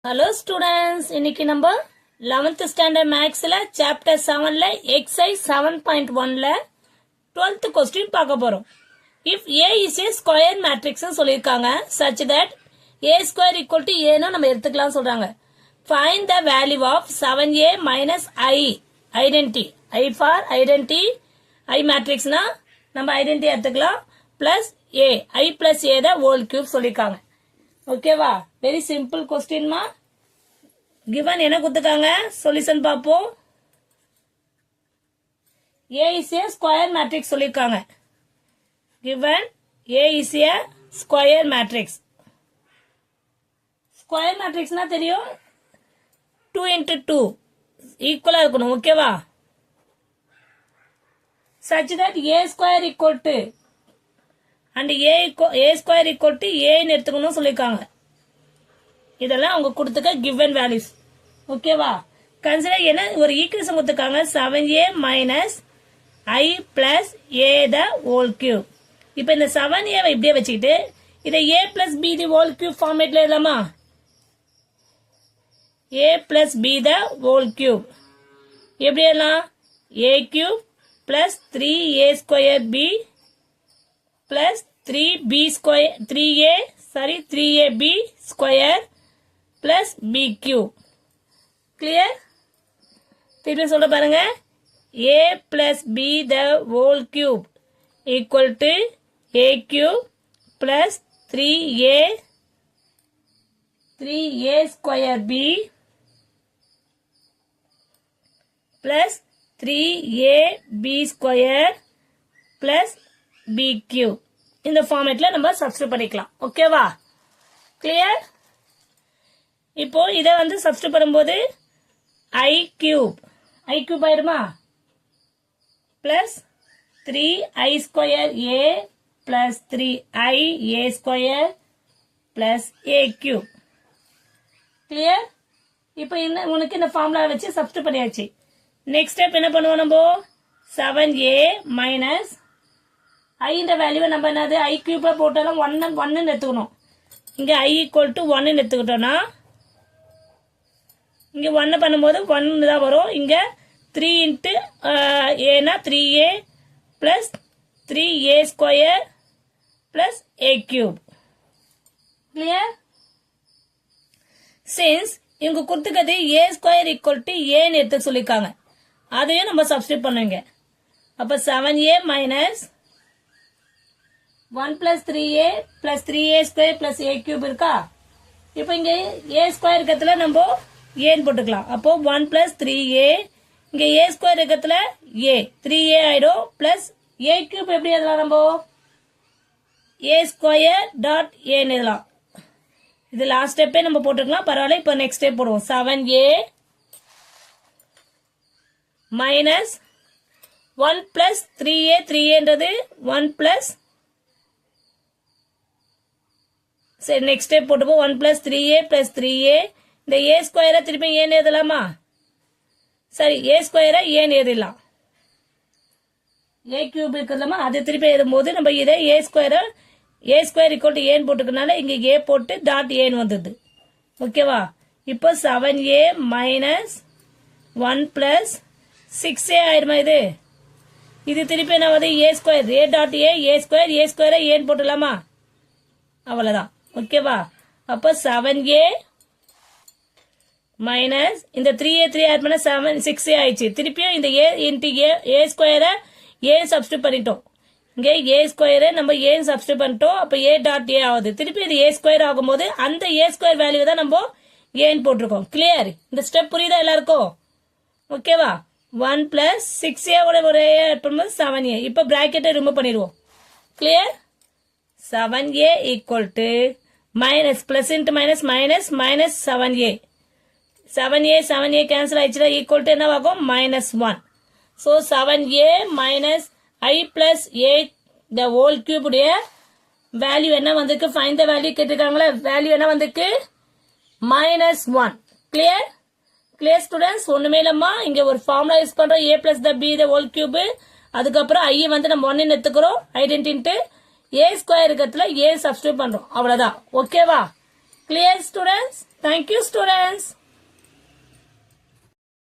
Hello students, இன்னைக்கு நம்ம 11th standard mathsல chapter 7ல exercise 7.1ல 12th question பார்க்க போறோம். If A is a square matrix சொல்லிருக்காங்க such that A square equal to A னா நம்ம எடுத்துக்கலாம் சொல்றாங்க. Find the value of 7A minus I identity. I for identity. I matrix னா நம்ம identity எடுத்துக்கலாம் plus A. I plus A the whole cube சொல்லிருக்காங்க. ஓகேவா வெரி சிம்பிள் கொஸ்டின்மா given என்ன கொடுத்துருக்காங்க சொல்யூஷன் பார்ப்போம் A is a square matrix சொல்லிருக்காங்க given A is a square matrix square matrixனா தெரியும் 2 into 2 ஈக்குவலா இருக்கணும் ஓகேவா such that A square equal to and A square equal to A ன்னு எடுத்துக்கணும் சொல்லிருக்காங்க இதெல்லாம் அவங்க கொடுத்துக்க given values ஓகேவா கன்சிடர் என்ன ஒரு ஈக்குவேஷன் கொடுத்துருக்காங்க 7A minus I plus A the whole cube இப்போ இந்த 7A இப்படியே வச்சுக்கிட்டு இதை A plus B the whole cube ஃபார்மேட்ல எழுதலாமா A plus B the whole cube எப்படி எழுதலாம் A cube plus 3A square B plus 3B square 3AB square plus B cube clear திருப்பி சொல்ல பாருங்க A plus B the whole cube equal to A cube plus 3A square B plus 3AB square plus B cube இந்த ஃபார்மேட்ல நம்ம substitute பண்ணிக்கலாம் ஓகேவா clear இப்போ இத வந்து சப்ஸ்டிட்யூட் பண்ணும்போது I cube ஆயிடுமா plus 3I square A plus 3I A square plus A cube clear இப்போ உனக்கு இந்த ஃபார்முலா வச்சு சப்ஸ்டிட்யூட் பண்ணியாச்சு நெக்ஸ்ட் ஸ்டெப் என்ன பண்ணுவோம் நம்ம 7A minus I இந்த வேல்யூவை நம்ம என்னது I cube போட்டாலும் 1 எடுத்துக்கணும் இங்க I equal to 1 எடுத்துக்கிட்டோம்னா இங்க 1 பண்ணும்போது 1 தான் வரும் இங்க 3 into A னா 3A plus 3A square plus A cube clear since இங்க கொடுத்துக்கிறது A square equal to A ன்னு எடுத்து சொல்லிருக்காங்க அதையும் நம்ம சப்ஸ்டிட்யூட் பண்ணுங்க அப்ப 7A minus 1 plus 3A plus 3A square plus A cube இருக்கா இப்போ இங்க A square இருக்கத்துல நம்ம A ன்னு போட்டுக்கலாம் அப்போ 1 plus 3A இங்க A square இருக்கத்துல A 3A ஆயிடும் plus A cube எப்படி எழுதலாம் நம்ம A square dot A ன்னு எழுதலாம் இது லாஸ்ட் ஸ்டெப்பே நம்ம போட்டுக்கலாம் பரவாயில்லை இப்போ நெக்ஸ்ட் ஸ்டெப் போடுவோம் 7A minus 1 plus 3A 3Aன்றது 1 plus சரி நெக்ஸ்ட் ஸ்டெப் போட்டுப்போம் 1 plus 3A plus 3A இந்த A ஸ்கொயரை திருப்பி ஏன்னு எழுதலாமா சரி A ஸ்கொயரை ஏன்னு எழுதலாம் A கியூப் இருக்குதுலாமா அது திருப்பி எழுதும் போது நம்ம இதை A ஸ்கொயர் equal to ஏன்னு போட்டுக்கனால இங்க A போட்டு டாட் ஏன்னு வந்தது ஓகேவா இப்போ 7A minus 1 plus 6A ஆயிடுமா இது திருப்பி என்ன வருது A square A dot A ஸ்கொயரை ஏன்னு போட்டுலாமா அவ்வளவுதான் ஓகேவா அப்ப 7A மைனஸ் இந்த 3A ஆட் பண்ண 6A ஆயிடுச்சு திருப்பியும் இந்த A into A ஸ்கொயரை A சப்ஸ்டிட்யூட் பண்ணிட்டோம் இங்க A ஸ்கொயரை நம்ம A சப்ஸ்டிட்யூட் பண்ணிட்டோம் அப்ப A டாட் A ஆகுது திருப்பி இது A ஸ்கொயர் ஆகும்போது அந்த A ஸ்கொயர் வேல்யூ தான் நம்ம ஏன்னு போட்டிருக்கோம் கிளியர் இந்த ஸ்டெப் புரியுதா எல்லாருக்கும் ஓகேவா 1 plus 6A ஒரு ஆட் பண்ணும்போது 7A இப்ப பிராக்கெட்டை ரிமூவ் பண்ணிடுவோம் clear 7A equal to minus plus into minus minus minus 7A 7A cancel ஆயிடுச்சுனா equal to என்னவாகும் minus 1 so 7A minus I plus A the whole cube உடைய value என்ன வந்திருக்கு find the value கேட்டிருக்காங்களா value என்ன வந்திருக்கு minus 1 clear students ஒண்ணுமே இல்லம்மா இங்க ஒரு ஃபார்முலா யூஸ் பண்றோம் A plus the B the whole cube அதுக்கப்புறம் I வந்து நம்ம 1 ன்னு எடுத்துக்கிறோம் ஐடென்டிட்டி A ஸ்கொயர் இருக்கிறதுல A சப்ஸ்டிட்யூட் பண்றோம் அவ்வளவுதான் ஓகேவா Clear students? Thank you students.